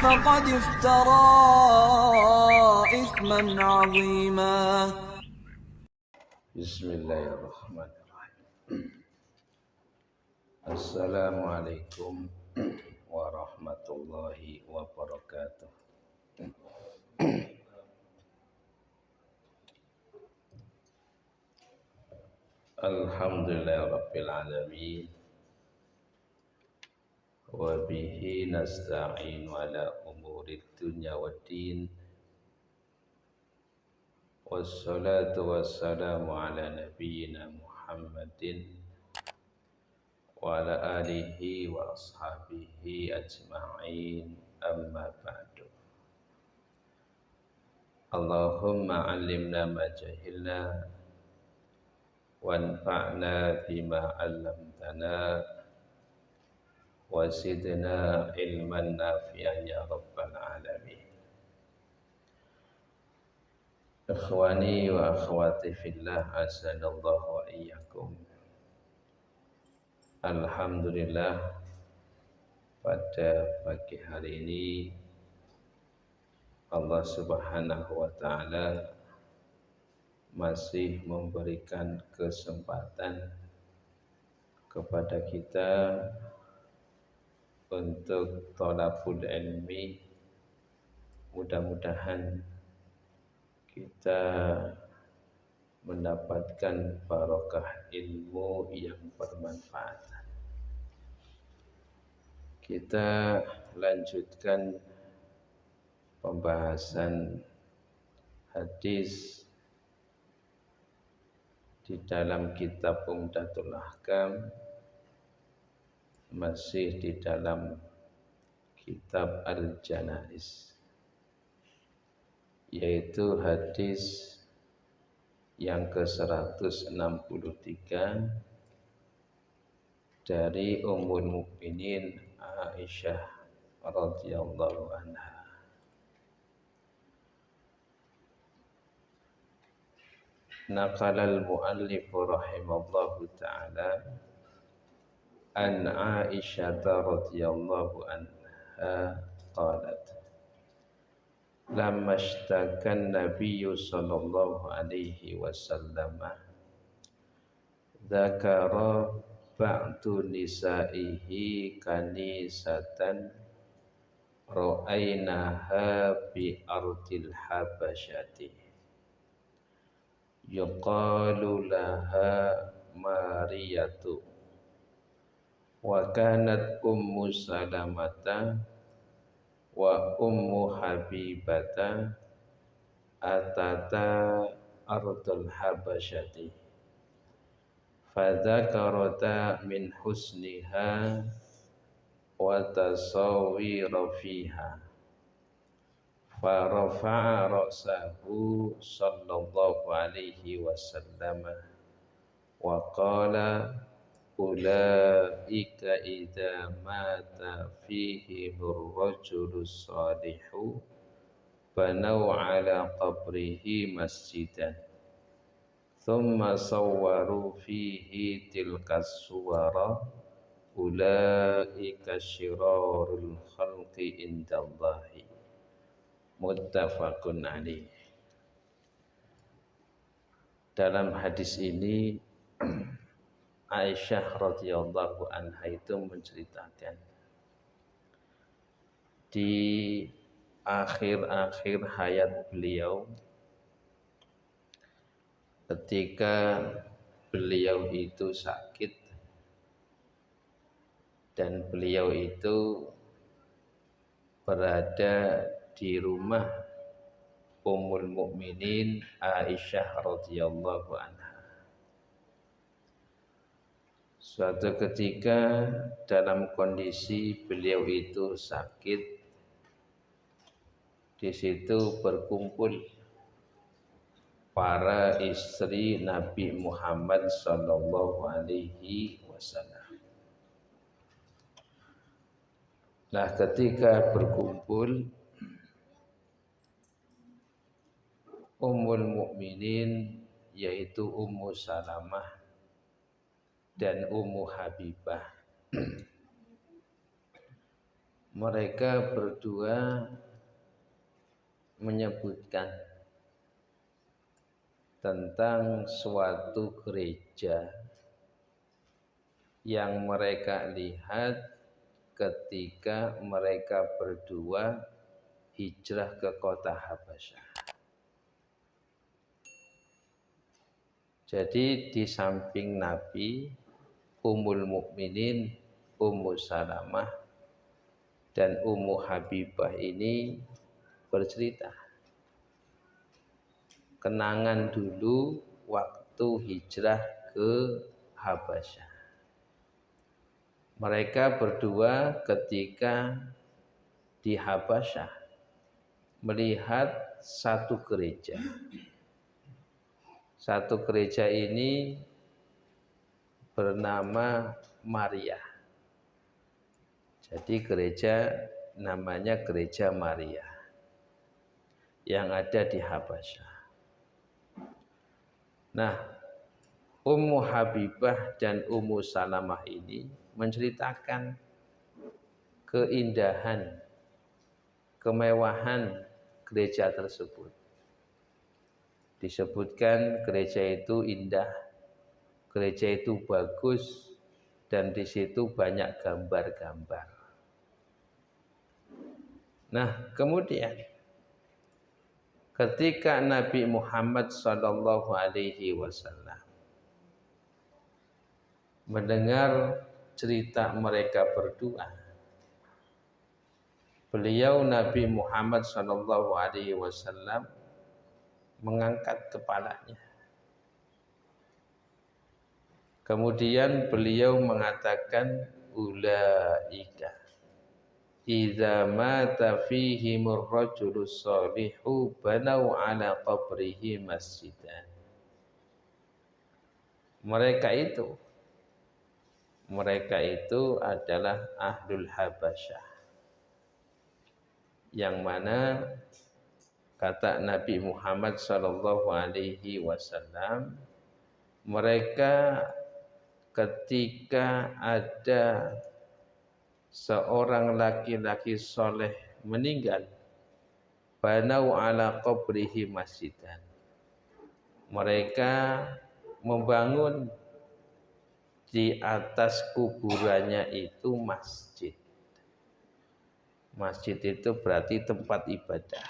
فقد افترى إثما عظيما. بسم الله الرحمن الرحيم. السلام عليكم ورحمة الله وبركاته. Alhamdulillah Rabbil Alamin. Wa bihi nasta'in ala umurid dunya waddin. Wassalatu wassalamu ala nabiyyina Muhammadin wa ala alihi wa ashabihi ajma'in, amma ba'du. Allahumma 'allimna ma jahilna wanfa'na bima 'allamtana wa zidna ilman nafi'an ya rabbal alamin. Ikhwani wa akhwati fillah, azanallahu wa iyyakum. Alhamdulillah, pada pagi hari ini Allah Subhanahu wa taala masih memberikan kesempatan kepada kita untuk thalabul ilmi. Mudah-mudahan kita mendapatkan barokah ilmu yang bermanfaat. Kita lanjutkan pembahasan hadis di dalam kitab Umdatul Ahkam, masih di dalam kitab Al-Janaiz, yaitu hadis yang ke-163 dari Ummul Mukminin Aisyah radhiyallahu anha. Naqalal muallif rahimallahu ta'ala an Aisyah radhiyallahu anha qalat lamma ishtakan nabiyyu sallallahu alaihi wasallam dzakara ba'du nisaihi kanisatan ra'ainaha bi ardil habasyati yuqalu laha Mariyatu wa kanat ummu Salamata wa ummu Habibata atata ardul habasyati fadzakarata min husniha wa tasawwira fiha farafa'a ra'sahu sallallahu alaihi wasallam wa qala ulaika idza mata fihimur rajulus salihu banau ala qabrihi masjidan thumma sawwaru fihi tilkas suwara ulaika syirarul khalqi indallahi. Muttafaqun alaih. Dalam hadis ini Aisyah radhiyallahu anha itu menceritakan di akhir-akhir hayat beliau, ketika beliau itu sakit dan beliau itu berada di rumah Ummul Mukminin Aisyah radhiyallahu anha. Suatu ketika dalam kondisi beliau itu sakit, di situ berkumpul para istri Nabi Muhammad sallallahu alaihi wasallam. Nah, ketika berkumpul, Ummul Mukminin yaitu Ummu Salamah dan Ummu Habibah mereka berdua menyebutkan tentang suatu gereja yang mereka lihat ketika mereka berdua hijrah ke kota Habasyah. Jadi di samping Nabi, Ummul Mukminin Ummu Salamah dan Ummu Habibah ini bercerita kenangan dulu waktu hijrah ke Habasyah. Mereka berdua ketika di Habasyah melihat satu gereja. Satu gereja ini bernama Maria. Jadi gereja namanya Gereja Maria yang ada di Habasyah. Nah, Ummu Habibah dan Ummu Salamah ini menceritakan keindahan, kemewahan gereja tersebut. Disebutkan gereja itu indah, gereja itu bagus, dan di situ banyak gambar-gambar. Nah, kemudian ketika Nabi Muhammad SAW mendengar cerita mereka berdua, beliau Nabi Muhammad SAW mengangkat kepalanya. Kemudian beliau mengatakan, ulaika idza mata fihimur rajulus shalihu banau ala qabrihi masjidan. Mereka itu adalah Ahlul Habasyah, yang mana kata Nabi Muhammad SAW, mereka ketika ada seorang laki-laki soleh meninggal, banau ala qabrihi masjidan, mereka membangun di atas kuburannya itu masjid. Masjid itu berarti tempat ibadah.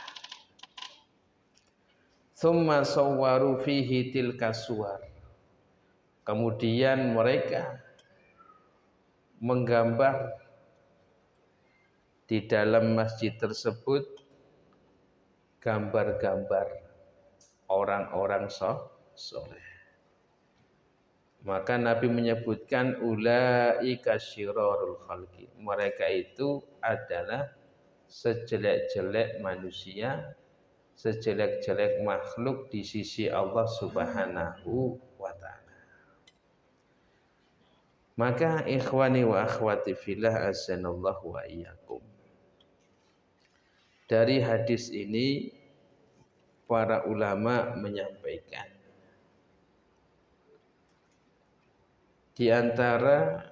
Tsumma sawwaru fihi tilka suwar. Kemudian mereka menggambar di dalam masjid tersebut gambar-gambar orang-orang soleh. Maka Nabi menyebutkan ulaika syirarul khalqi. Mereka itu adalah sejelek-jelek manusia, sejelek-jelek makhluk di sisi Allah Subhanahu wa ta'ala. Maka ikhwani wa akhwati fillah azanallahu wa iyyakum. Dari hadis ini para ulama menyampaikan di antara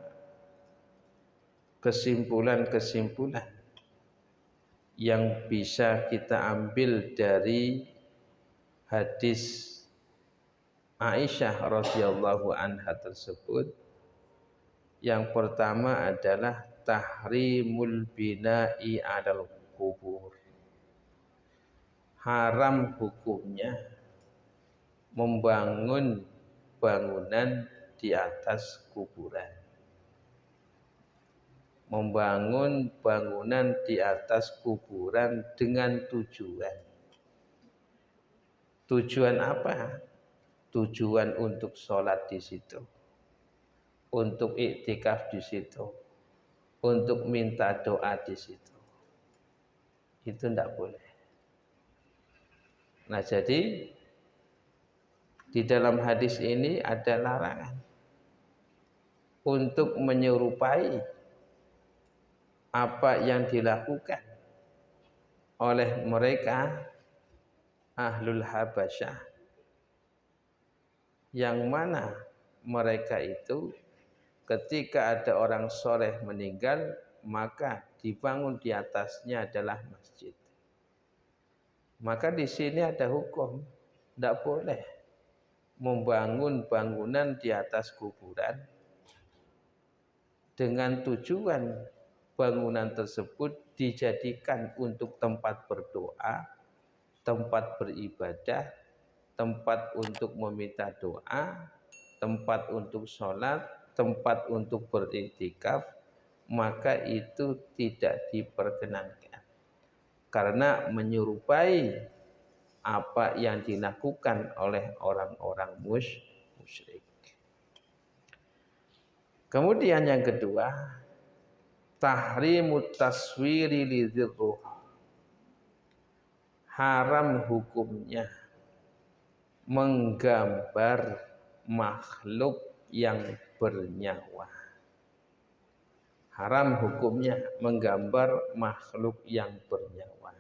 kesimpulan-kesimpulan yang bisa kita ambil dari hadis Aisyah radhiyallahu anha tersebut, yang pertama adalah tahrimul bina'i 'alal qubur. Haram hukumnya membangun bangunan di atas kuburan. Membangun bangunan di atas kuburan dengan tujuan. Tujuan apa? Tujuan untuk sholat di situ, untuk iktikaf di situ, untuk minta doa di situ. Itu tidak boleh. Nah, jadi di dalam hadis ini ada larangan untuk menyerupai apa yang dilakukan oleh mereka Ahlul Habasyah, yang mana mereka itu ketika ada orang soleh meninggal, maka dibangun di atasnya adalah masjid. Maka di sini ada hukum, tidak boleh membangun bangunan di atas kuburan dengan tujuan bangunan tersebut dijadikan untuk tempat berdoa, tempat beribadah, tempat untuk meminta doa, tempat untuk sholat, tempat untuk beriktikaf, maka itu tidak diperkenankan. Karena menyerupai apa yang dilakukan oleh orang-orang musyrik. Kemudian yang kedua, tahrimut taswiri lidzirruh. Haram hukumnya menggambar makhluk yang bernyawa. Haram hukumnya menggambar makhluk yang bernyawa.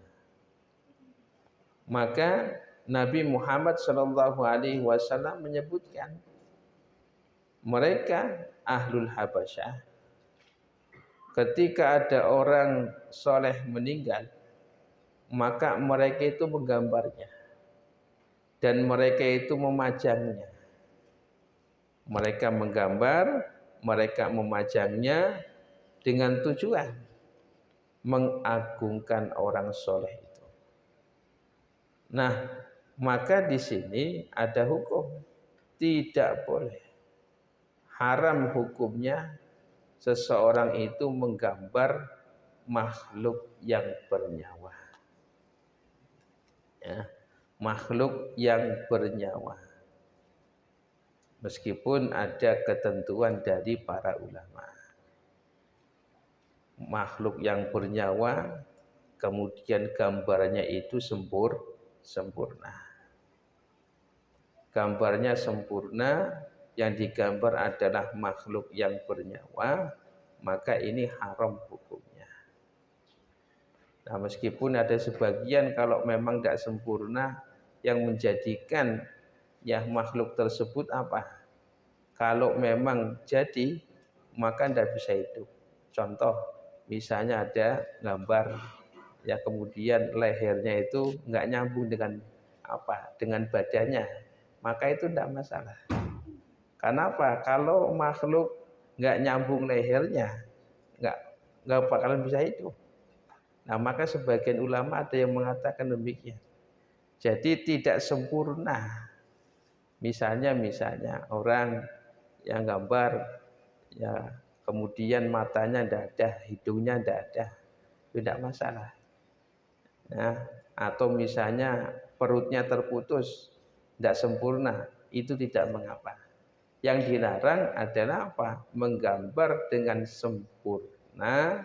Maka Nabi Muhammad SAW menyebutkan mereka Ahlul Habasyah ketika ada orang soleh meninggal, maka mereka itu menggambarnya dan mereka itu memajangnya. Mereka menggambar, mereka memajangnya dengan tujuan mengagungkan orang soleh itu. Nah, maka di sini ada hukum, tidak boleh, haram hukumnya seseorang itu menggambar makhluk yang bernyawa. Ya, makhluk yang bernyawa. Meskipun ada ketentuan dari para ulama. Makhluk yang bernyawa, kemudian gambarnya itu sempurna. Gambarnya sempurna, yang digambar adalah makhluk yang bernyawa, maka ini haram hukumnya. Nah, meskipun ada sebagian kalau memang tidak sempurna, yang menjadikan ya makhluk tersebut apa? Kalau memang jadi, maka tidak bisa hidup. Contoh, misalnya ada gambar, ya kemudian lehernya itu nggak nyambung dengan apa? Dengan badannya, maka itu tidak masalah. Kenapa? Kalau makhluk nggak nyambung lehernya, nggak bakalan bisa hidup. Nah, maka sebagian ulama ada yang mengatakan demikian. Jadi tidak sempurna. Misalnya orang yang gambar, ya kemudian matanya tidak ada, hidungnya tidak ada, tidak masalah. Nah, atau misalnya perutnya terputus, tidak sempurna, itu tidak mengapa. Yang dilarang adalah apa? Menggambar dengan sempurna,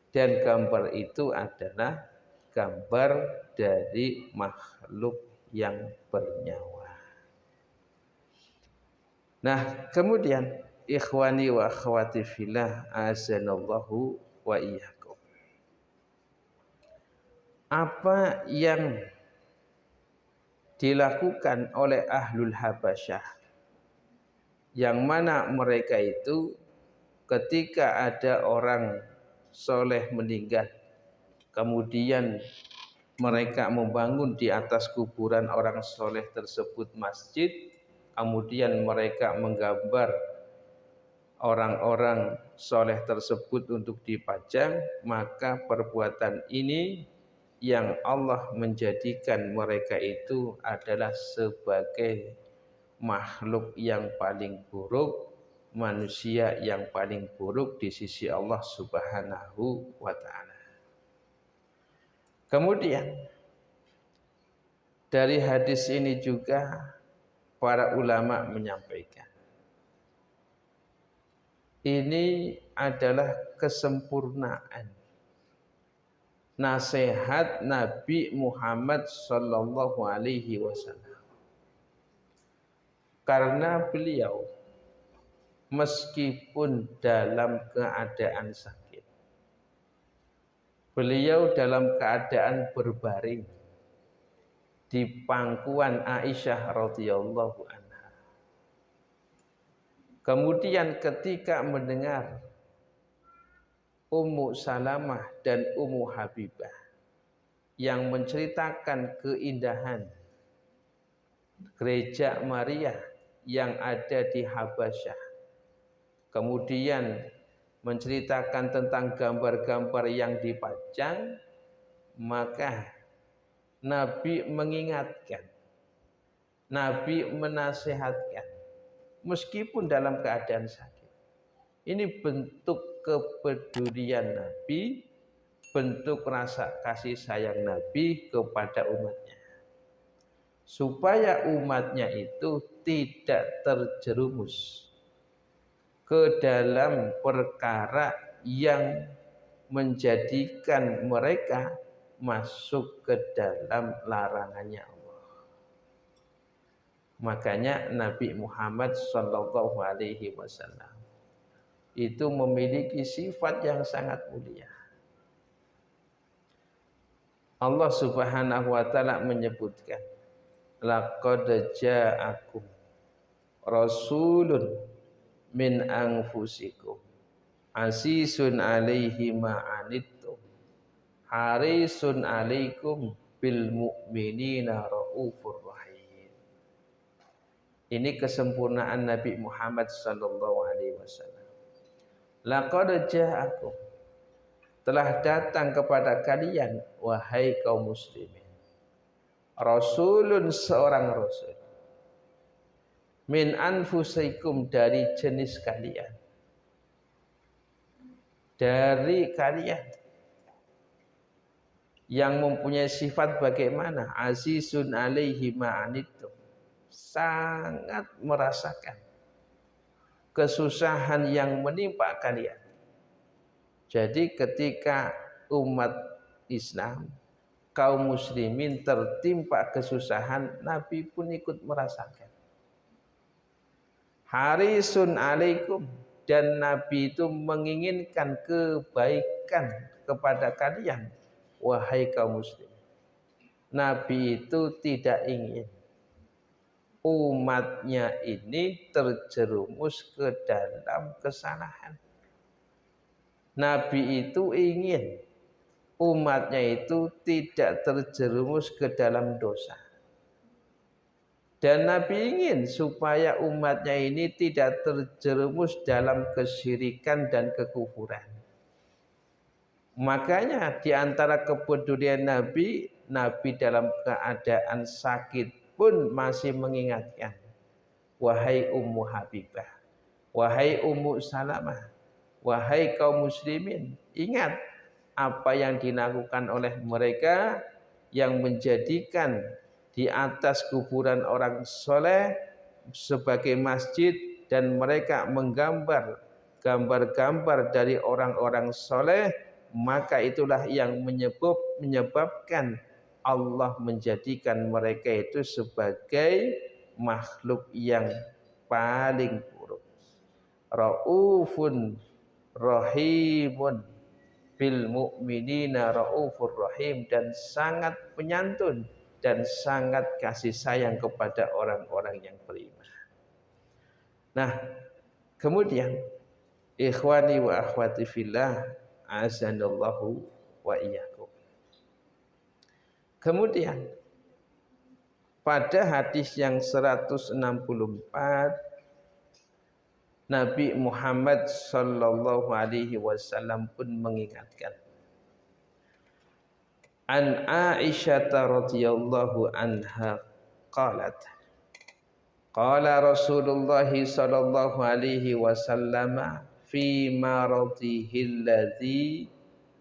dan gambar itu adalah gambar dari makhluk yang bernyawa. Nah, kemudian ikhwani wa akhwati fillah azanallahu wa iyyakum. Apa yang dilakukan oleh Ahlul Habasyah, yang mana mereka itu ketika ada orang soleh meninggal, kemudian mereka membangun di atas kuburan orang soleh tersebut masjid, kemudian mereka menggambar orang-orang soleh tersebut untuk dipajang, maka perbuatan ini yang Allah menjadikan mereka itu adalah sebagai makhluk yang paling buruk, manusia yang paling buruk di sisi Allah Subhanahu wa ta'ala. Kemudian dari hadis ini juga para ulama menyampaikan, ini adalah kesempurnaan nasihat Nabi Muhammad sallallahu alaihi wasallam. Karena beliau meskipun dalam keadaan sakit, beliau dalam keadaan berbaring di pangkuan Aisyah radhiyallahu anha. Kemudian ketika mendengar Ummu Salamah dan Ummu Habibah yang menceritakan keindahan gereja Maria yang ada di Habasyah. Kemudian menceritakan tentang gambar-gambar yang dipajang, maka Nabi mengingatkan, Nabi menasihatkan meskipun dalam keadaan sakit. Ini bentuk kepedulian Nabi, bentuk rasa kasih sayang Nabi kepada umatnya, supaya umatnya itu tidak terjerumus ke dalam perkara yang menjadikan mereka masuk ke dalam larangannya Allah. Makanya Nabi Muhammad sallallahu alaihi wasallam itu memiliki sifat yang sangat mulia. Allah Subhanahu wa taala menyebutkan, laqad ja'akum rasulun min anfusikum azizun alaihi ma anittum harisun alaikum bil mu'minina raufur rahim. Ini kesempurnaan Nabi Muhammad sallallahu alaihi wasallam. Laqad ja'akum, telah datang kepada kalian wahai kaum muslimin, rasulun, seorang rasul, min anfusikum, dari jenis kalian, dari kalian yang mempunyai sifat bagaimana? Azizun alaihi ma'anittum, sangat merasakan kesusahan yang menimpa kalian. Jadi ketika umat Islam, kaum muslimin tertimpa kesusahan, Nabi pun ikut merasakan. Harisun alaikum, dan Nabi itu menginginkan kebaikan kepada kalian wahai kaum muslim. Nabi itu tidak ingin umatnya ini terjerumus ke dalam kesalahan. Nabi itu ingin umatnya itu tidak terjerumus ke dalam dosa. Dan Nabi ingin supaya umatnya ini tidak terjerumus dalam kesyirikan dan kekufuran. Makanya di antara kepedulian Nabi, Nabi dalam keadaan sakit pun masih mengingatkan, wahai Ummu Habibah, wahai Ummu Salamah, wahai kaum muslimin, ingat apa yang dilakukan oleh mereka yang menjadikan di atas kuburan orang soleh sebagai masjid, dan mereka menggambar gambar-gambar dari orang-orang soleh. Maka itulah yang menyebabkan Allah menjadikan mereka itu sebagai makhluk yang paling buruk. Raufun rahimun bil mu'minina raufur rahim, dan sangat penyantun dan sangat kasih sayang kepada orang-orang yang beriman. Nah, kemudian ikhwani wa akhwati fillah, azanallahu wa iyyakum. Kemudian pada hadis yang 164, Nabi Muhammad sallallahu alaihi wasallam pun mengingatkan, an Aisyah radhiyallahu anha qalat, qala Rasulullah sallallahu alaihi wasallam fi maradihi alladhi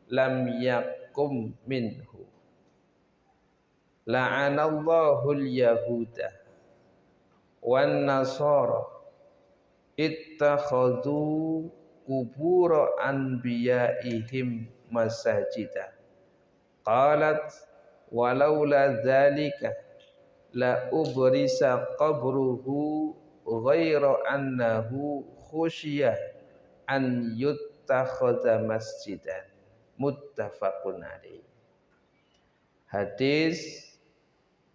lam yakum minhu, la'anallahu al-yahuda wan nasara ittakhadhu qubur anbiya'ihim masajida. Qalat walaula dzalika la ubrisa qabruhu ghaira annahu khusyiya an yuttakhadha masjidan. Muttafaqun alaih. Hadis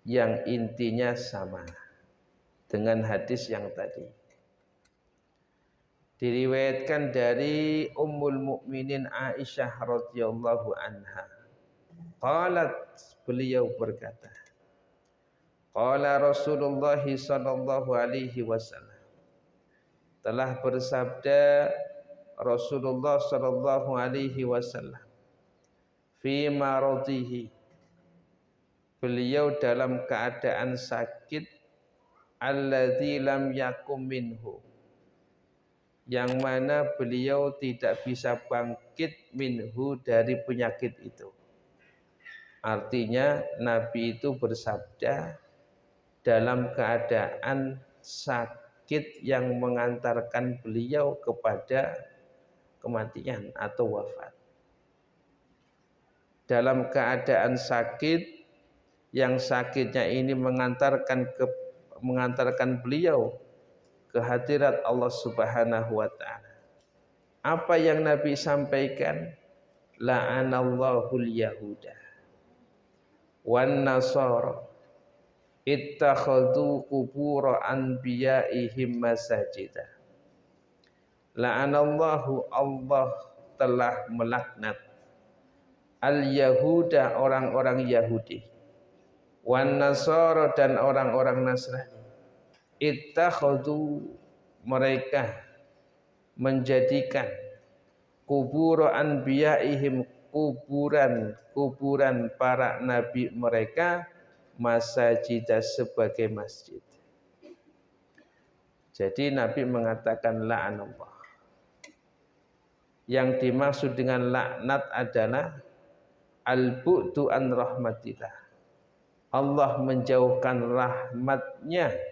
yang intinya sama dengan hadis yang tadi. Diriwayatkan dari Ummul Mukminin Aisyah radhiyallahu anha. Qalat, beliau berkata, qala Rasulullah sallallahu alaihi wasallam, telah bersabda Rasulullah sallallahu alaihi wasallam fi maradihi, beliau dalam keadaan sakit, alladzi lam yakum minhu, yang mana beliau tidak bisa bangkit minhu dari penyakit itu. Artinya Nabi itu bersabda dalam keadaan sakit yang mengantarkan beliau kepada kematian atau wafat. Dalam keadaan sakit yang sakitnya ini mengantarkan beliau ke hadirat Allah Subhanahu wa taala. Apa yang Nabi sampaikan? La'anallahul yahuda wan nasara ittakhadhu qubur anbiya'ihim masajida. La'anallahu, Allah telah melaknat al-yahuda, orang-orang Yahudi, wan nasara, dan orang-orang Nasrani. Ittakhadhu, mereka menjadikan kubur anbiya'ihim, kuburan para nabi mereka, masajidah, sebagai masjid. Jadi Nabi mengatakan la'anallah. Yang dimaksud dengan laknat adalah al-bu'du an rahmatillah, Allah menjauhkan rahmatnya.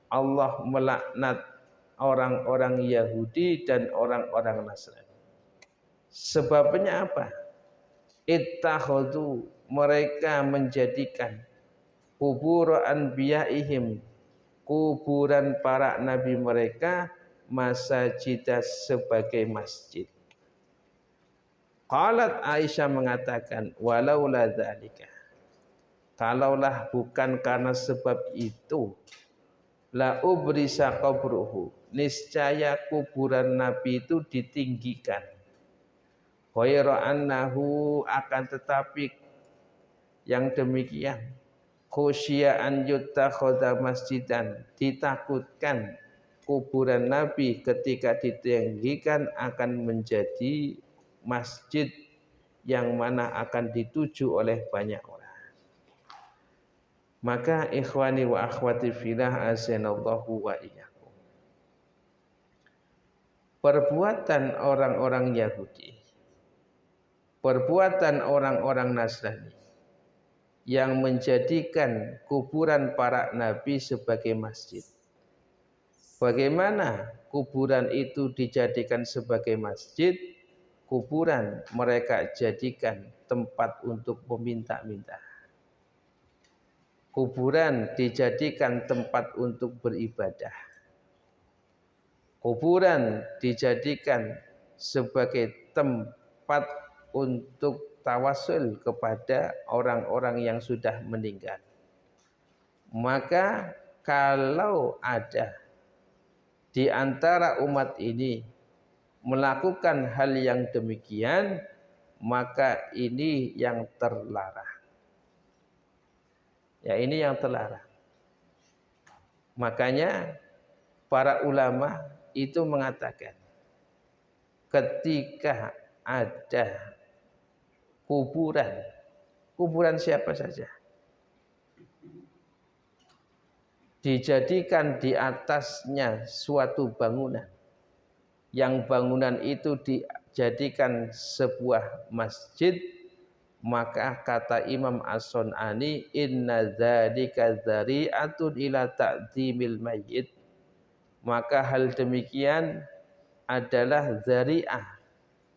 Allah melaknat orang-orang Yahudi dan orang-orang Nasrani. Sebabnya apa? Ittakhadhu, mereka menjadikan kubur anbiya'ihim, kuburan para nabi mereka, masajidah, sebagai masjid. Qalat, Aisyah mengatakan, walaula dzalika, kalaulah bukan karena sebab itu, la ubrisa qabruhu, niscaya kuburan Nabi itu ditinggikan. Ghaira annahu, akan tetapi yang demikian, khusya an yuttakhadha masjidan, ditakutkan kuburan Nabi ketika ditinggikan akan menjadi masjid yang mana akan dituju oleh banyak orang. Maka ikhwani wa akhwati fillah azanallahu wa iyyakum, perbuatan orang-orang Yahudi, perbuatan orang-orang Nasrani yang menjadikan kuburan para nabi sebagai masjid. Bagaimana kuburan itu dijadikan sebagai masjid? Kuburan mereka jadikan tempat untuk meminta-minta. Kuburan dijadikan tempat untuk beribadah. Kuburan dijadikan sebagai tempat untuk tawasul kepada orang-orang yang sudah meninggal. Maka kalau ada di antara umat ini melakukan hal yang demikian, maka ini yang terlarang. Ya, ini yang terlarang. Makanya para ulama itu mengatakan, ketika ada kuburan siapa saja, dijadikan di atasnya suatu bangunan, yang bangunan itu dijadikan sebuah masjid, maka kata Imam As-Sun'ani, inna dzalika dzari'atun ila ta'dzimil mayyit, maka hal demikian adalah dzari'ah,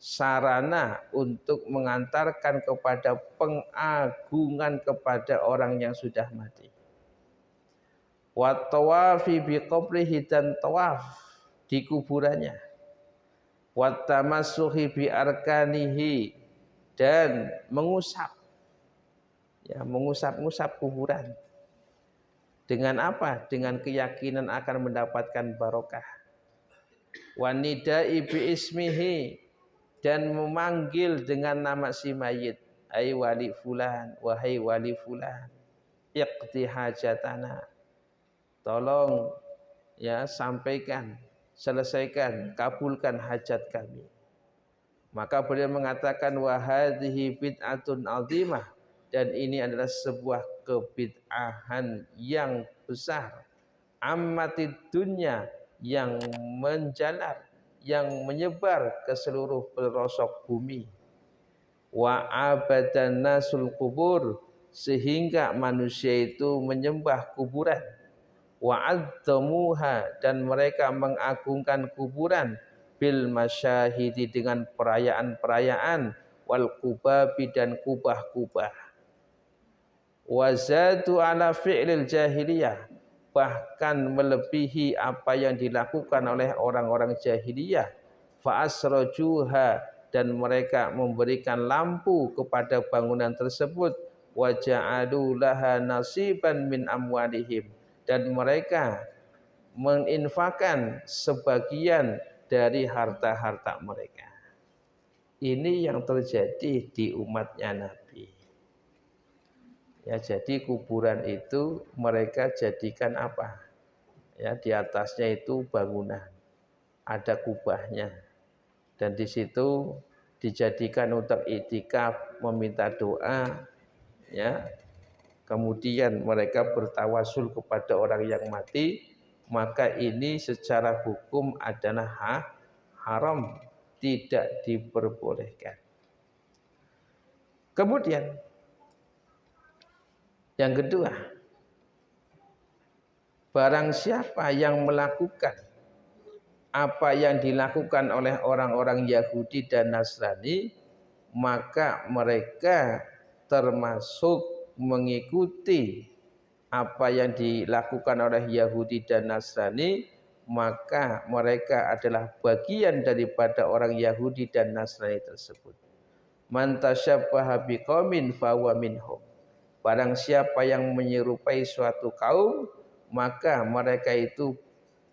sarana untuk mengantarkan kepada pengagungan kepada orang yang sudah mati. Wa tawafi bi qabrihi, dan tawaf di kuburannya. Wa tamassuhi bi arkanihi, dan mengusap, ya, mengusap-ngusap kuburan. Dengan apa? Dengan keyakinan akan mendapatkan barokah. wanidai bi ismihi, dan memanggil dengan nama si mayit, ai wali fulan, wahai wali fulan, iqti hajatana, tolong ya sampaikan, selesaikan, kabulkan hajat kami. Maka beliau mengatakan wa hadhihi bid'atun azimah, dan ini adalah sebuah kebid'ahan yang besar, ammatid dunya, yang menjalar, yang menyebar ke seluruh pelosok bumi. Wa abadan nasul kubur, sehingga manusia itu menyembah kuburan. Wa adzamuha, dan mereka mengagungkan kuburan, bil masyahidi, dengan perayaan-perayaan, wal kubabi, dan kubah-kubah. Wa zatu ala fi'lil jahiliyah, bahkan melebihi apa yang dilakukan oleh orang-orang jahiliyah. Fa asrajuha, dan mereka memberikan lampu kepada bangunan tersebut. Wa ja'alu laha nasiban min amwalihim, dan mereka menginfakkan sebagian dari harta-harta mereka. Ini yang terjadi di umatnya Nabi. Ya, jadi kuburan itu mereka jadikan apa? Ya, di atasnya itu bangunan, ada kubahnya, dan di situ dijadikan untuk iktikaf, meminta doa, ya. Kemudian mereka bertawasul kepada orang yang mati, maka ini secara hukum adalah haram, tidak diperbolehkan. Kemudian yang kedua, barang siapa yang melakukan apa yang dilakukan oleh orang-orang Yahudi dan Nasrani, maka mereka termasuk mengikuti apa yang dilakukan oleh Yahudi dan Nasrani, maka mereka adalah bagian daripada orang Yahudi dan Nasrani tersebut. Man tasyabbaha biqaumin fahuwa minhum. Barang siapa yang menyerupai suatu kaum, maka mereka itu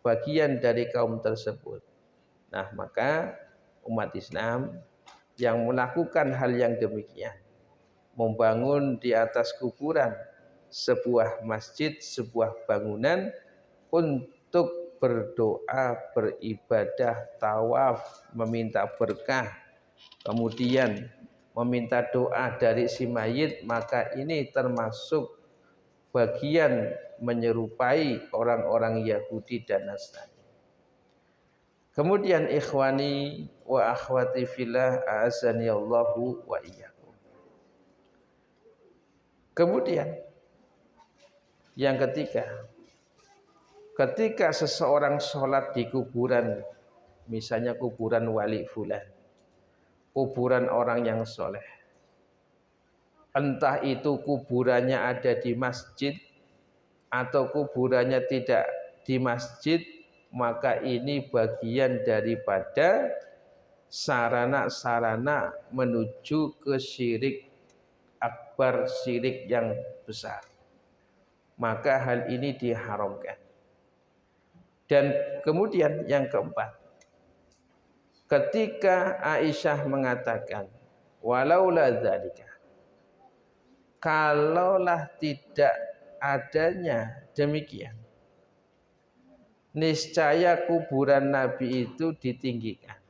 bagian dari kaum tersebut. Nah, maka umat Islam yang melakukan hal yang demikian, membangun di atas kuburan sebuah masjid, sebuah bangunan untuk berdoa, beribadah, tawaf, meminta berkah, kemudian meminta doa dari si mayit, maka ini termasuk bagian menyerupai orang-orang Yahudi dan Nasrani. Kemudian ikhwani wa akhwati fillah, a'azani Allahu wa iyyakum. Kemudian yang ketiga, ketika seseorang sholat di kuburan, misalnya kuburan wali fulan, kuburan orang yang soleh, entah itu kuburannya ada di masjid atau kuburannya tidak di masjid, maka ini bagian daripada sarana-sarana menuju ke syirik akbar, syirik yang besar. Maka hal ini diharamkan. Dan kemudian yang keempat, ketika Aisyah mengatakan walaula dzalika, kalaulah tidak adanya demikian, niscaya kuburan Nabi itu ditinggikan.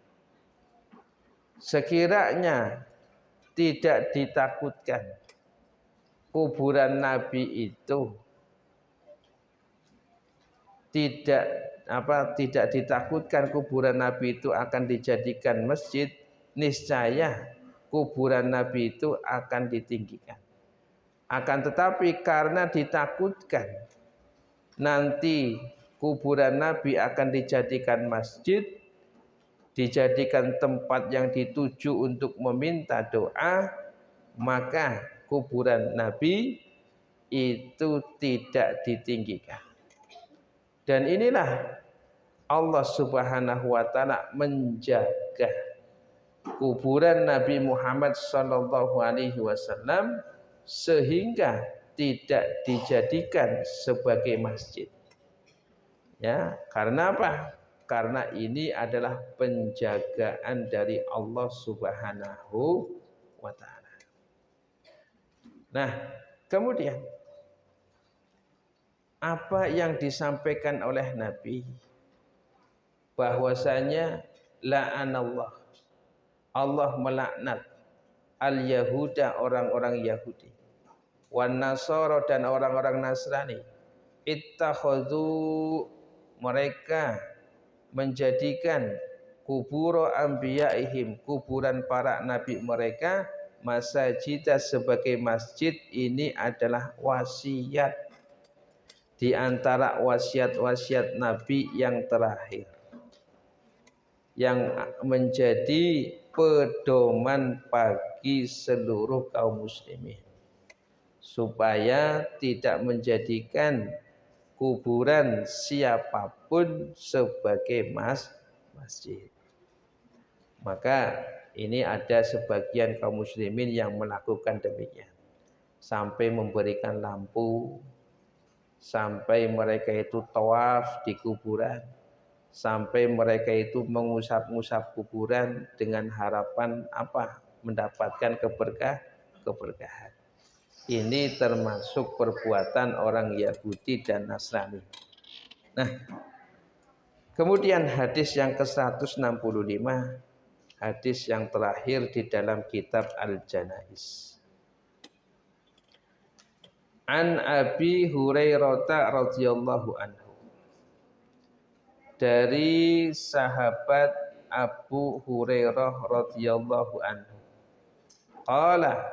Sekiranya tidak ditakutkan kuburan Nabi itu tidak ditakutkan kuburan Nabi itu akan dijadikan masjid, niscaya kuburan Nabi itu akan ditinggikan. Akan tetapi karena ditakutkan nanti kuburan Nabi akan dijadikan masjid, dijadikan tempat yang dituju untuk meminta doa, maka kuburan Nabi itu tidak ditinggikan. Dan inilah Allah Subhanahu wa taala menjaga kuburan Nabi Muhammad sallallahu alaihi wasallam sehingga tidak dijadikan sebagai masjid. Ya, karena apa? karena ini adalah penjagaan dari Allah Subhanahu wa taala. Nah, kemudian apa yang disampaikan oleh Nabi bahwasanya la'anallah, Allah melaknat al-yahuda, orang-orang Yahudi, wan nasara, dan orang-orang Nasrani, ittakhadhu, mereka menjadikan kubur anbiyaihim, kuburan para nabi mereka, masajida, sebagai masjid. Ini adalah wasiat di antara wasiat-wasiat Nabi yang terakhir, yang menjadi pedoman bagi seluruh kaum muslimin, supaya tidak menjadikan kuburan siapapun sebagai masjid. Maka ini ada sebagian kaum muslimin yang melakukan demikian, sampai memberikan lampu, sampai mereka itu tawaf di kuburan, sampai mereka itu mengusap-ngusap kuburan dengan harapan apa? Mendapatkan keberkahan. Ini termasuk perbuatan orang Yahudi dan Nasrani. Nah, kemudian hadis yang ke-165, hadis yang terakhir di dalam kitab Al-Janaiz. An Abi Hurairah radhiyallahu anhu, dari sahabat Abu Hurairah radhiyallahu anhu, qala,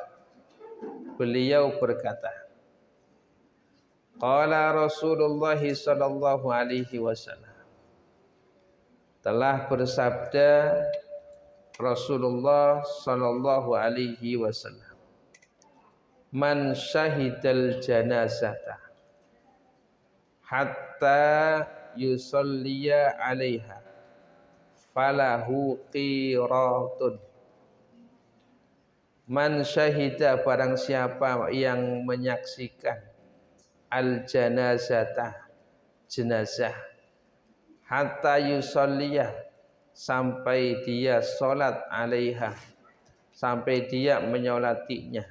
beliau berkata, qala Rasulullah sallallahu alaihi wasallam, telah bersabda Rasulullah sallallahu alaihi wasallam, man syahidal janazata hatta yusalliya 'alaiha falahu qiratun. Man syahida, barang siapa yang menyaksikan al janazata, jenazah, hatta yusalliya, sampai dia salat 'alaiha, sampai dia menyolatinya,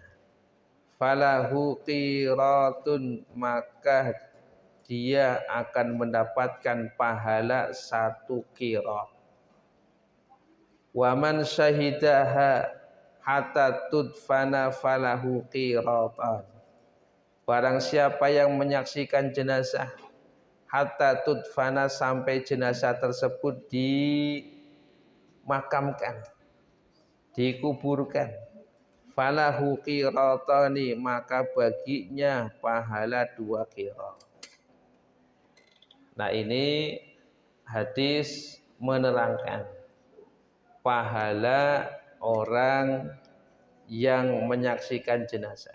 falahu qiratun, maka dia akan mendapatkan pahala 1 qirat. Wa man syahidaha hatta tudfana falahu qiratan, barang siapa yang menyaksikan jenazah hatta tudfana, sampai jenazah tersebut dimakamkan, dikuburkan, falahu qiratani, maka baginya pahala 2 qirat. Nah, ini hadis menerangkan pahala orang yang menyaksikan jenazah.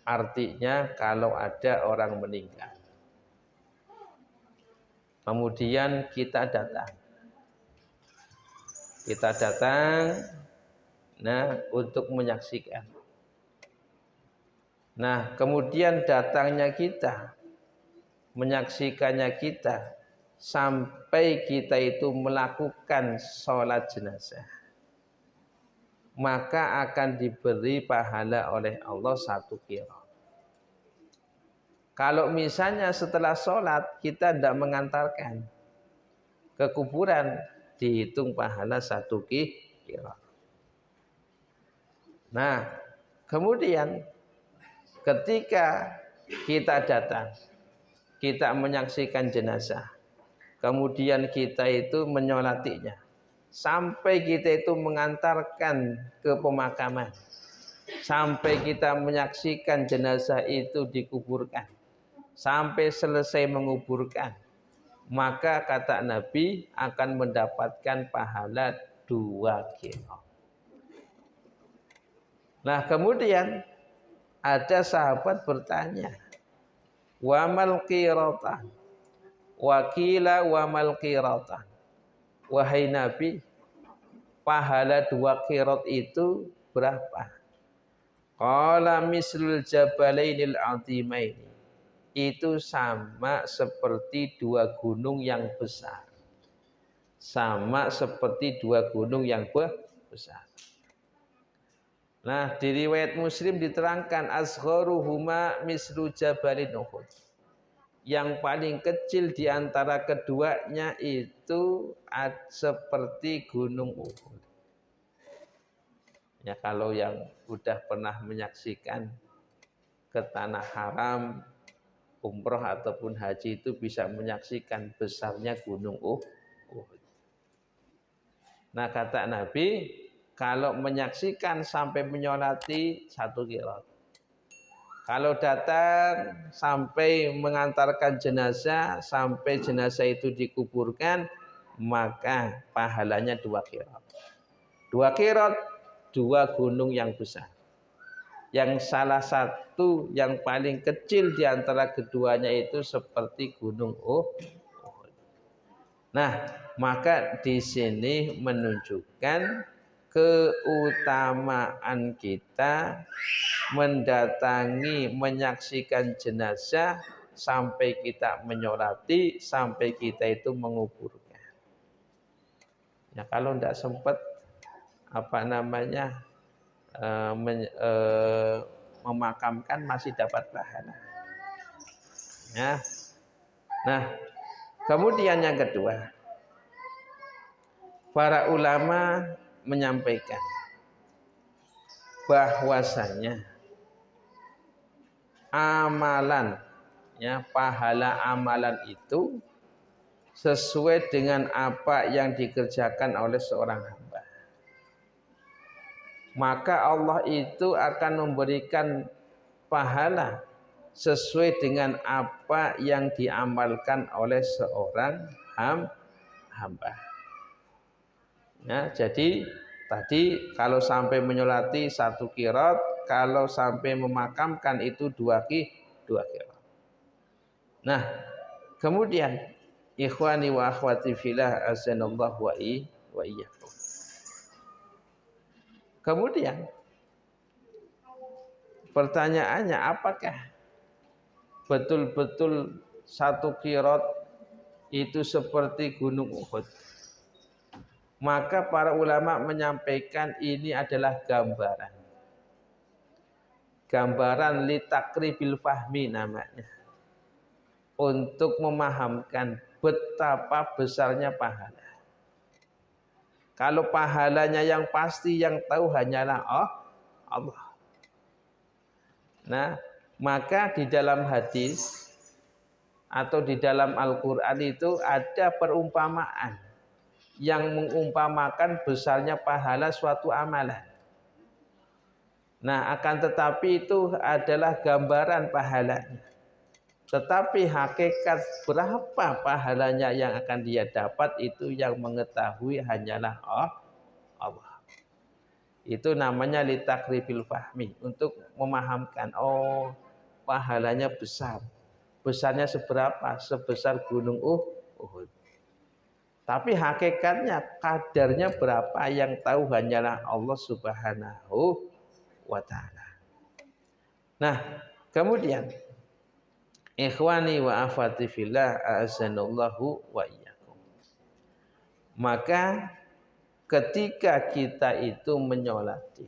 Artinya kalau ada orang meninggal, kemudian kita datang, nah, untuk menyaksikan. Nah, kemudian datangnya kita, menyaksikannya kita, sampai kita itu melakukan sholat jenazah, maka akan diberi pahala oleh Allah 1 qirat. Kalau misalnya setelah sholat kita tidak mengantarkan ke kuburan, dihitung pahala 1 qirat. Nah, kemudian ketika kita datang, kita menyaksikan jenazah, kemudian kita itu menyolatinya, sampai kita itu mengantarkan ke pemakaman, sampai kita menyaksikan jenazah itu dikuburkan, sampai selesai menguburkan, maka kata Nabi akan mendapatkan pahala 2 qirat. Nah, kemudian ada sahabat bertanya, wa mal qiratan, wakila wa mal qiratan, wahai Nabi, pahala 2 qirat itu berapa? Qala mislul jabalainil azimaini, itu sama seperti 2 gunung yang besar. sama seperti dua gunung yang besar. Nah, di riwayat Muslim diterangkan asgharuhuma mislu jabalin Uhud. Yang paling kecil di antara keduanya itu seperti gunung Uhud. Ya, kalau yang sudah pernah menyaksikan ke tanah haram, umroh ataupun haji itu bisa menyaksikan besarnya gunung Uhud. Nah, kata Nabi, kalau menyaksikan sampai menyolati 1 qirot. Kalau datang sampai mengantarkan jenazah, sampai jenazah itu dikuburkan, maka pahalanya 2 qirot. 2 qirot, 2 gunung yang besar. Yang salah satu yang paling kecil di antara keduanya itu seperti gunung Uhud. Nah, maka di sini menunjukkan keutamaan kita mendatangi, menyaksikan jenazah sampai kita menyolati, sampai kita itu menguburnya. Ya, kalau tidak sempat memakamkan masih dapat pahala. Ya. Nah, kemudian yang kedua, para ulama menyampaikan bahwasanya amalan, ya, pahala amalan itu sesuai dengan apa yang dikerjakan oleh seorang hamba. Maka Allah itu akan memberikan pahala sesuai dengan apa yang diamalkan oleh seorang hamba. Ya, jadi tadi kalau sampai menyolati 1 qirot, kalau sampai memakamkan itu 2 qirot. Nah, kemudian ikhwani wa akhwati fillah azanallahu wa iyyakum. Kemudian pertanyaannya, apakah betul-betul 1 qirot itu seperti gunung Uhud? Maka para ulama menyampaikan ini adalah gambaran. Gambaran litakribil fahmi namanya. Untuk memahamkan betapa besarnya pahala. Kalau pahalanya yang pasti, yang tahu hanyalah Allah. Nah, maka di dalam hadis atau di dalam Al-Quran itu ada perumpamaan yang mengumpamakan besarnya pahala suatu amalan. Nah, akan tetapi itu adalah gambaran pahalanya. Tetapi hakikat berapa pahalanya yang akan dia dapat itu yang mengetahui hanyalah Allah. Itu namanya litakribil fahmi, untuk memahamkan, oh, pahalanya besar. Besarnya seberapa? Sebesar gunung Uhud. Tapi hakikatnya, kadarnya berapa yang tahu hanyalah Allah Subhanahu wa ta'ala. Nah, kemudian ikhwani wa akhwati fillah a'azanallahu wa iyyakum. Maka ketika kita itu menyolati,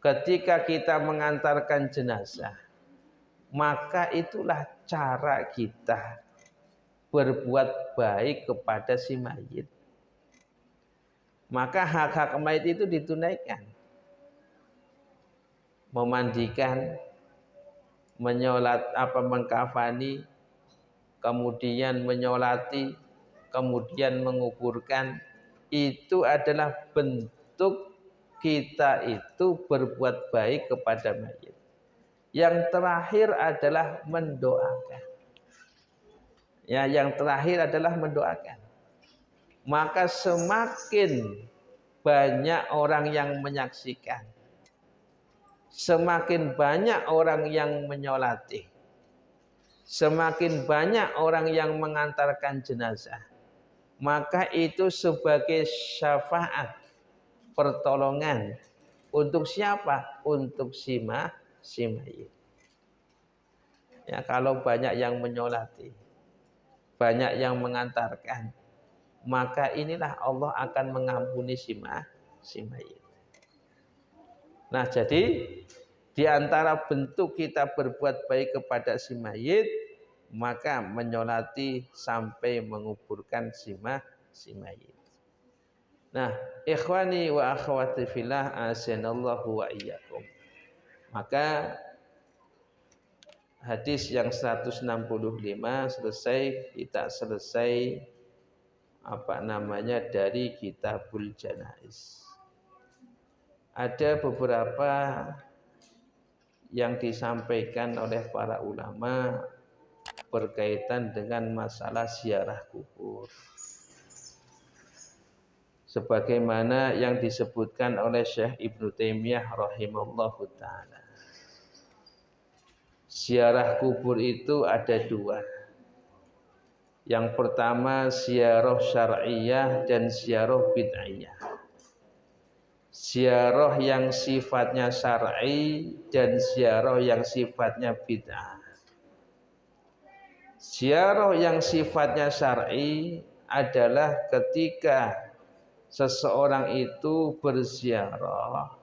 ketika kita mengantarkan jenazah, maka itulah cara kita berbuat baik kepada si mayit. Maka hak-hak mayit itu ditunaikan. Memandikan, mengkafani, kemudian menyolati, kemudian menguburkan, itu adalah bentuk kita itu berbuat baik kepada mayit. Yang terakhir adalah mendoakan. Ya, yang terakhir adalah mendoakan. Maka semakin banyak orang yang menyaksikan, semakin banyak orang yang menyolati, semakin banyak orang yang mengantarkan jenazah, maka itu sebagai syafaat, pertolongan untuk siapa? Untuk si mayit. Ya, kalau banyak yang menyolati, banyak yang mengantarkan, maka inilah Allah akan mengampuni si mayit. Nah, jadi di antara bentuk kita berbuat baik kepada si mayit, maka menyolati sampai menguburkan si mayit. Nah, ikhwani wa akhwati fillah, asanallahu wa iyyakum. Maka hadis yang 165 selesai, kita selesai dari Kitabul Janaiz. Ada beberapa yang disampaikan oleh para ulama berkaitan dengan masalah ziarah kubur. Sebagaimana yang disebutkan oleh Syekh Ibnu Taimiyah rahimallahu taala. Ziarah kubur itu ada dua. Yang pertama ziarah syar'iyah dan ziarah bid'iyah. Ziarah yang sifatnya syar'i dan ziarah yang sifatnya bid'ah. Ziarah yang sifatnya syar'i adalah ketika seseorang itu berziarah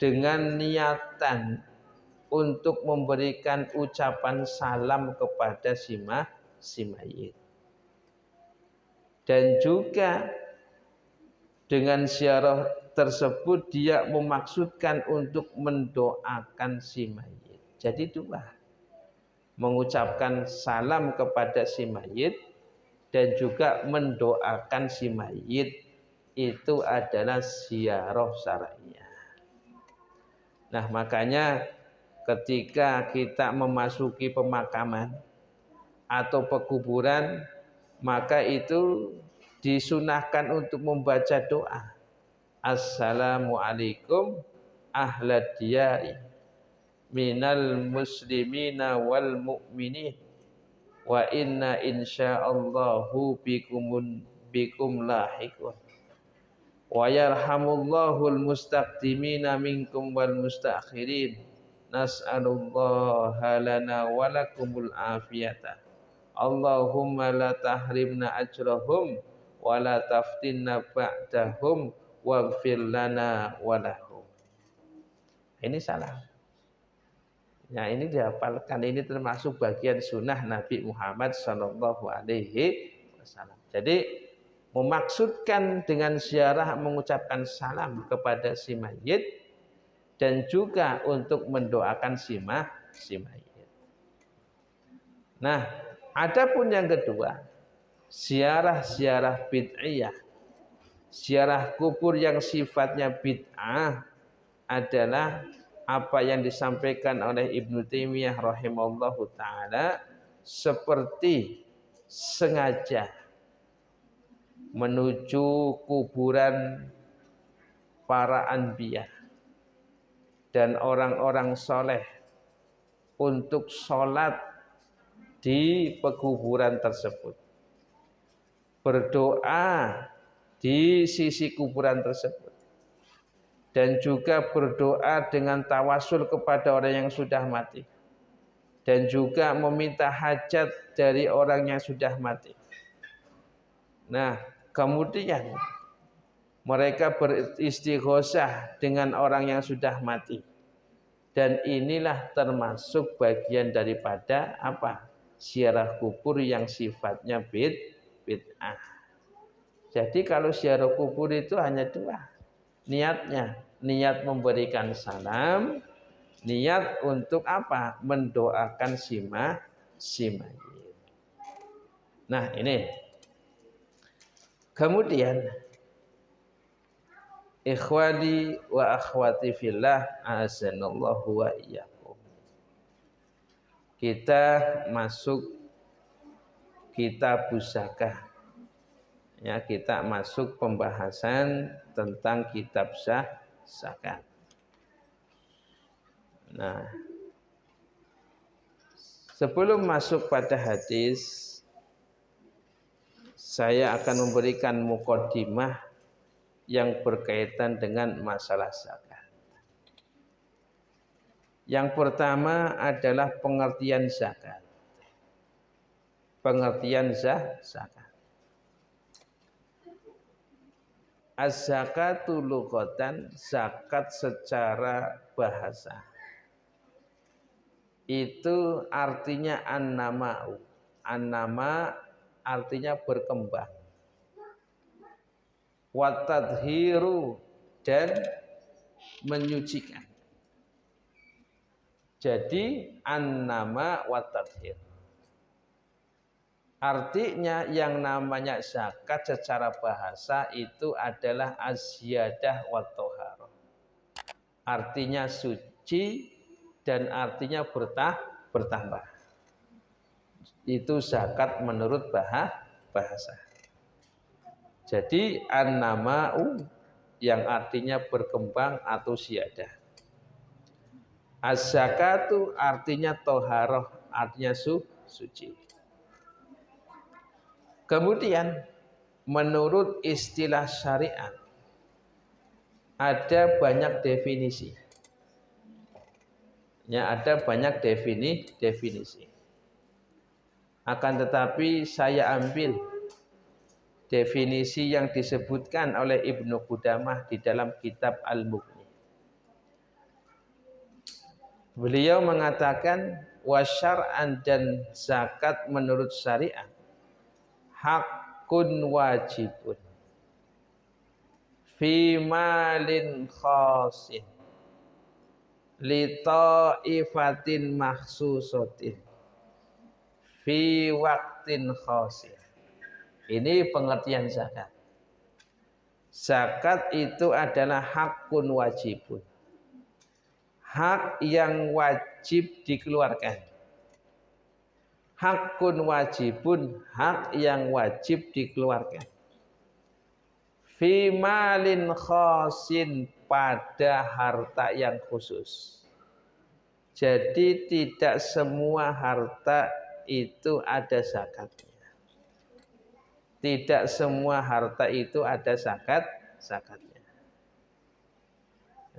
dengan niatan untuk memberikan ucapan salam kepada si mayit. Dan juga dengan ziarah tersebut dia memaksudkan untuk mendoakan si mayit. Jadi dua. Mengucapkan salam kepada si mayit dan juga mendoakan si mayit, itu adalah ziarah syar'iyah. Nah, makanya ketika kita memasuki pemakaman atau pekuburan, maka itu disunahkan untuk membaca doa. Assalamualaikum ahlad diyari minal muslimina wal mu'minin wa inna insyaallahu bikum lahiqun wa yarhamullahul mustaqdimina minkum wal mustakhirin nas'alullaha lana wa lakumul afiyata Allahumma la tahrimna ajrahum wa la taftinna ba'dahum waghfir lana wa lahum. Ini salah. Nah, ini dihafalkan, ini termasuk bagian sunnah Nabi Muhammad sallallahu alaihi wasallam. Jadi memaksudkan dengan ziarah mengucapkan salam kepada si mayit dan juga untuk mendoakan si mayit. Nah, adapun yang kedua, ziarah bid'iyah. Ziarah kubur yang sifatnya bid'ah adalah apa yang disampaikan oleh Ibnu Taimiyah rahimallahu taala, seperti sengaja menuju kuburan para anbiya dan orang-orang soleh untuk sholat di pekuburan tersebut, berdoa di sisi kuburan tersebut, dan juga berdoa dengan tawasul kepada orang yang sudah mati, dan juga meminta hajat dari orang yang sudah mati. Nah, kemudian mereka beristighosah dengan orang yang sudah mati, dan inilah termasuk bagian daripada apa? Ziarah kubur yang sifatnya bid'ah. Jadi kalau ziarah kubur itu hanya dua niatnya, niat memberikan salam, niat untuk apa? Mendoakan si mayit. Nah, ini. Kemudian ikhwani wa akhwati fillah, azanallahu wa iyyakum. Kita masuk kitab zakah. Ya, kita masuk pembahasan tentang kitab zakat. Nah, sebelum masuk pada hadis, saya akan memberikan muqaddimah yang berkaitan dengan masalah zakat. Yang pertama adalah pengertian zakat. Pengertian zakat. Az-zakatu lughatan, zakat secara bahasa. Itu artinya an-nama'u. An-nama artinya berkembang. Wa tadhiru, dan menyucikan. Jadi an-nama wa tadhir. Artinya yang namanya zakat secara bahasa itu adalah az-ziyadah wa thaharah. Artinya suci dan artinya bertambah. Itu zakat menurut bahasa. Jadi an-nama'u yang artinya berkembang atau ziyadah. Az-zakatu artinya thaharah, artinya suci. Kemudian menurut istilah syariat ada banyak definisi. Ya, ada banyak definisi. Akan tetapi saya ambil definisi yang disebutkan oleh Ibnu Qudamah di dalam kitab Al-Mughni. Beliau mengatakan wasyar'an, dan zakat menurut syariat hakun wajibun fi malin khasin li ta'ifatin makhsusatin fi waktin khasin. Ini pengertian zakat. Zakat itu adalah hakun wajibun, hak yang wajib dikeluarkan. Hakun wajibun, hak yang wajib dikeluarkan. Fi malin khasin, pada harta yang khusus. Jadi tidak semua harta itu ada zakatnya. Tidak semua harta itu ada zakatnya.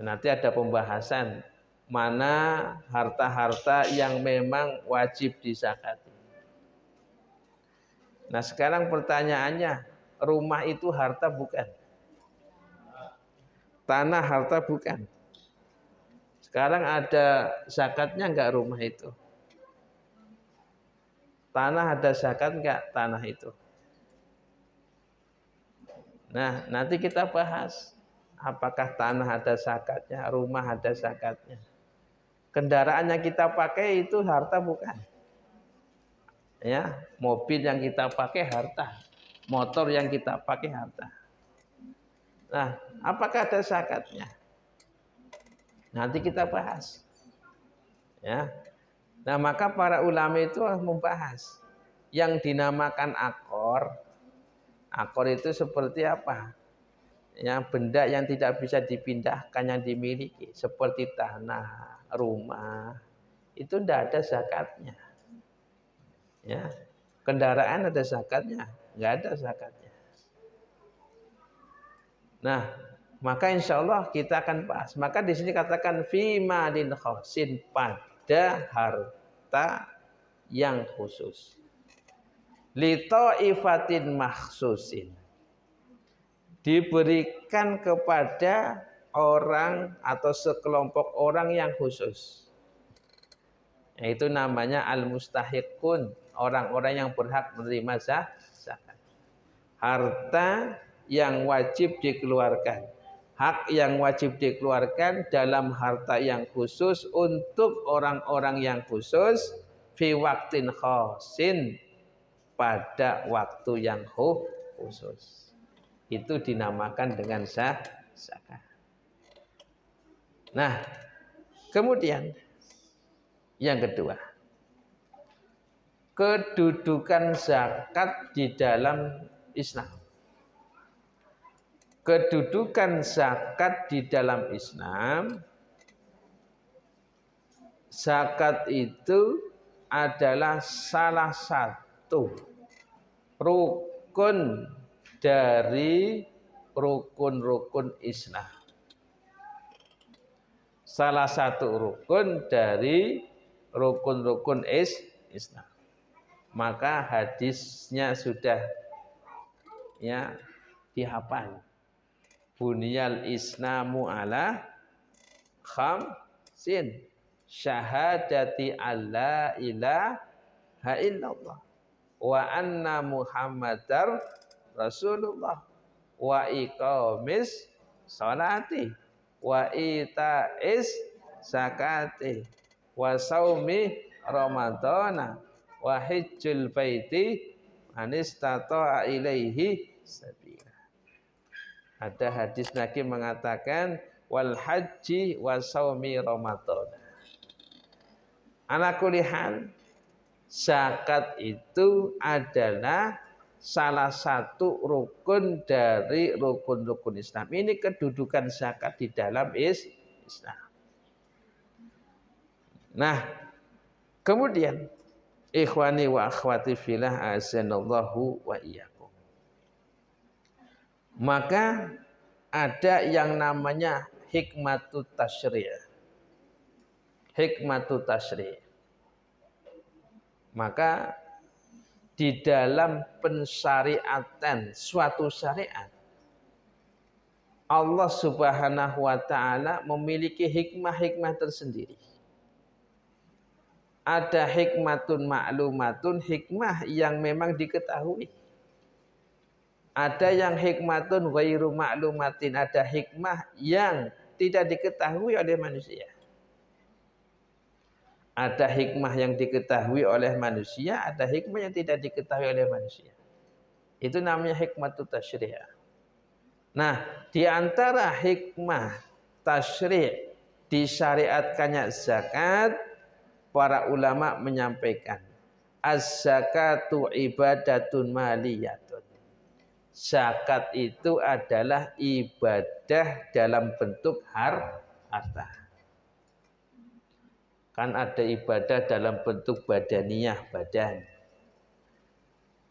Nanti ada pembahasan mana harta-harta yang memang wajib dizakati. Nah, sekarang pertanyaannya, rumah itu harta bukan? Tanah harta bukan? Sekarang ada zakatnya enggak rumah itu? Tanah ada zakat enggak tanah itu? Nah, nanti kita bahas apakah tanah ada zakatnya, rumah ada zakatnya. Kendaraan yang kita pakai itu harta bukan? Ya, mobil yang kita pakai harta, motor yang kita pakai harta. Nah, apakah ada zakatnya? Nanti kita bahas. Ya. Nah, maka para ulama itu membahas yang dinamakan akor. Akor itu seperti apa? Ya, benda yang tidak bisa dipindahkan yang dimiliki, seperti tanah, rumah. Itu tidak ada zakatnya. Ya, kendaraan ada zakatnya? Enggak ada zakatnya. Nah, maka insya Allah kita akan bahas. Maka di sini katakan fi malin khasin, pada harta yang khusus. Li ta'ifatin makhsusin, diberikan kepada orang atau sekelompok orang yang khusus. Itu namanya al-mustahiqun, orang-orang yang berhak menerima zakat. Harta yang wajib dikeluarkan, hak yang wajib dikeluarkan dalam harta yang khusus untuk orang-orang yang khusus fi waktin khasin, pada waktu yang khusus. Itu dinamakan dengan zakat. Nah, kemudian yang kedua, kedudukan zakat di dalam Islam. Kedudukan zakat di dalam Islam, zakat itu adalah salah satu rukun dari rukun-rukun Islam. Salah satu rukun dari rukun-rukun Islam. Maka hadisnya sudah ya dihafal. Bunyal Islamu ala khamsin. Syahadati alla ilaha illallah wa anna Muhammadar Rasulullah wa iqamis salati wa ita'is zakati wa saumi ramadhana wa hajjul baiti man istata'a ilaihi sabila. Ada hadis lagi mengatakan wal haji wa saumi ramadhana. Ala kulli hal, zakat itu adalah salah satu rukun dari rukun-rukun Islam. Ini kedudukan zakat di dalam Islam. Nah, kemudian ikhwani wa akhwati fillah azanallahu wa iyyakum. Maka ada yang namanya hikmatut tasyri'. Hikmatut tasyri'. Maka di dalam pensyariatan suatu syariat, Allah Subhanahu wa taala memiliki hikmah-hikmah tersendiri. Ada hikmatun ma'lumatun, hikmah yang memang diketahui. Ada yang hikmatun ghairu ma'lumatin, ada hikmah yang tidak diketahui oleh manusia. Ada hikmah yang diketahui oleh manusia, ada hikmah yang tidak diketahui oleh manusia. Itu namanya hikmatut tasyri'. Nah, di antara hikmah tasyri' disyariatkannya zakat, para ulama menyampaikan az-zakatu ibadatun maliyatun. Zakat itu adalah ibadah dalam bentuk harta. Kan ada ibadah dalam bentuk badaniyah, badan.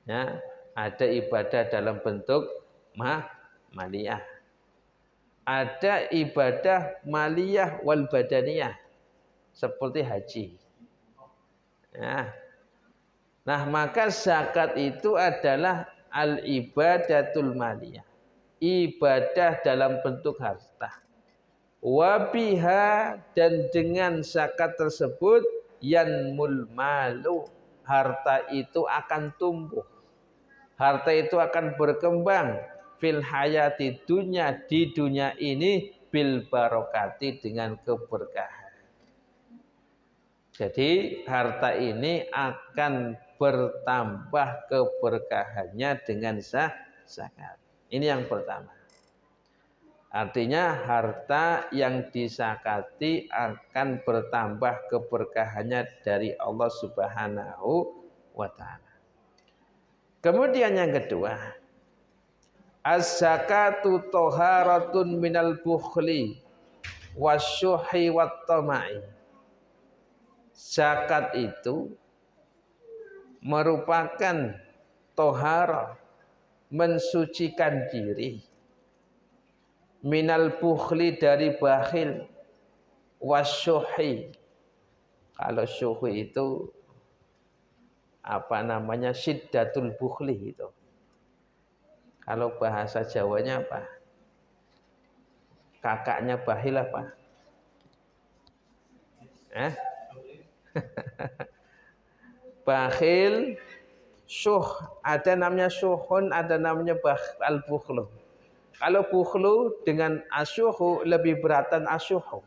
Ya, ada ibadah dalam bentuk maliyah. Ada ibadah maliyah wal badaniyah seperti haji. Ya. Nah, maka zakat itu adalah al-ibadatul maliyah. Ibadah dalam bentuk harta. Wabiha, dan dengan zakat tersebut yanmul malu, harta itu akan tumbuh, harta itu akan berkembang fil hayati dunya, di dunia ini bil barokati, dengan keberkahan. Jadi harta ini akan bertambah keberkahannya dengan zakat. Ini yang pertama. Artinya harta yang disakati akan bertambah keberkahannya dari Allah Subhanahu wa taala. Kemudian yang kedua, az-zakatu taharatun minal bukhli wasyuhi wat tama'i. Zakat itu merupakan tohara, mensucikan diri, minal bukhli, dari bakhil, wasyuhi. Kalau syuhi itu apa namanya, syiddatul bukhli itu. Kalau bahasa Jawanya apa? Kakaknya bakhil apa? Bakhil, syuh, ada namanya syuhun, ada namanya al-bukhlu. Kalau bukhlu dengan asyuhu lebih beratan asyuhu.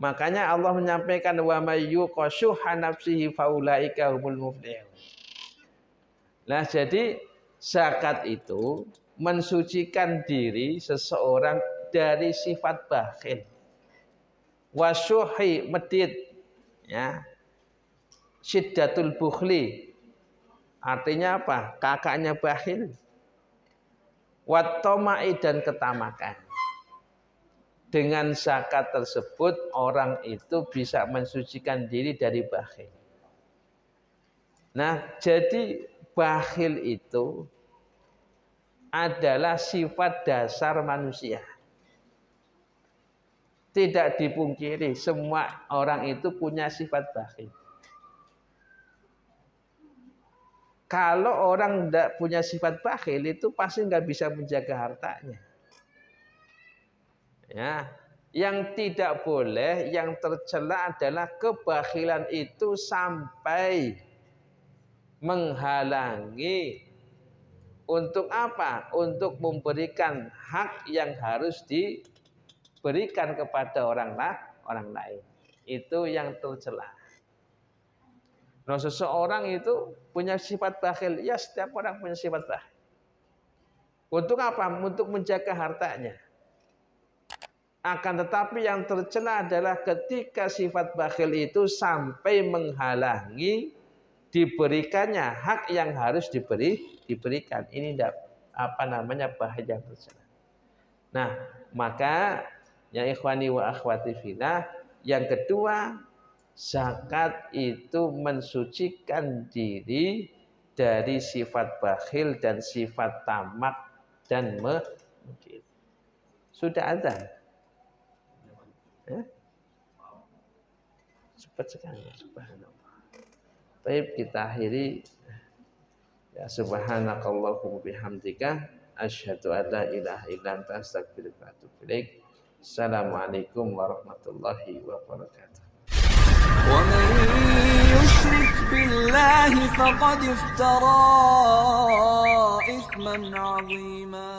Makanya Allah menyampaikan wa may yuqashuha nafsihi faulaika humul muflihun. Nah, jadi zakat itu mensucikan diri seseorang dari sifat bakhil. Wasyuhi, medit, ya. Syiddatul bukhli, artinya apa? Kakaknya bakhil. Wattomai, dan ketamakan. Dengan zakat tersebut orang itu bisa mensucikan diri dari bakhil. Nah, jadi bakhil itu adalah sifat dasar manusia. Tidak dipungkiri, semua orang itu punya sifat bakhil. Kalau orang tidak punya sifat bakhil itu pasti nggak bisa menjaga hartanya. Ya, yang tidak boleh, yang tercela adalah kebakhilan itu sampai menghalangi untuk apa? Untuk memberikan hak yang harus diberikan kepada orang lain. Itu yang tercela. Nah, seseorang itu punya sifat bakhil. Ya, setiap orang punya sifat bakhil. Untuk apa? Untuk menjaga hartanya. Akan tetapi yang tercela adalah ketika sifat bakhil itu sampai menghalangi diberikannya hak yang harus diberikan. Ini bahaya yang tercela. Nah, maka ya ikhwani wa akhwati fillah, yang kedua, zakat itu mensucikan diri dari sifat bakhil dan sifat tamak dan mungkin. Sudah ada. Ya? Cepat sekali, subhanallah. Baik, kita akhiri. Ya, subhanakallahumma bihamdika asyhadu an la ilaha illa anta astaghfiruka wa atubu ilaik. Assalamualaikum warahmatullahi wabarakatuh. ومن يشرك بالله فقد افترى إثما عظيما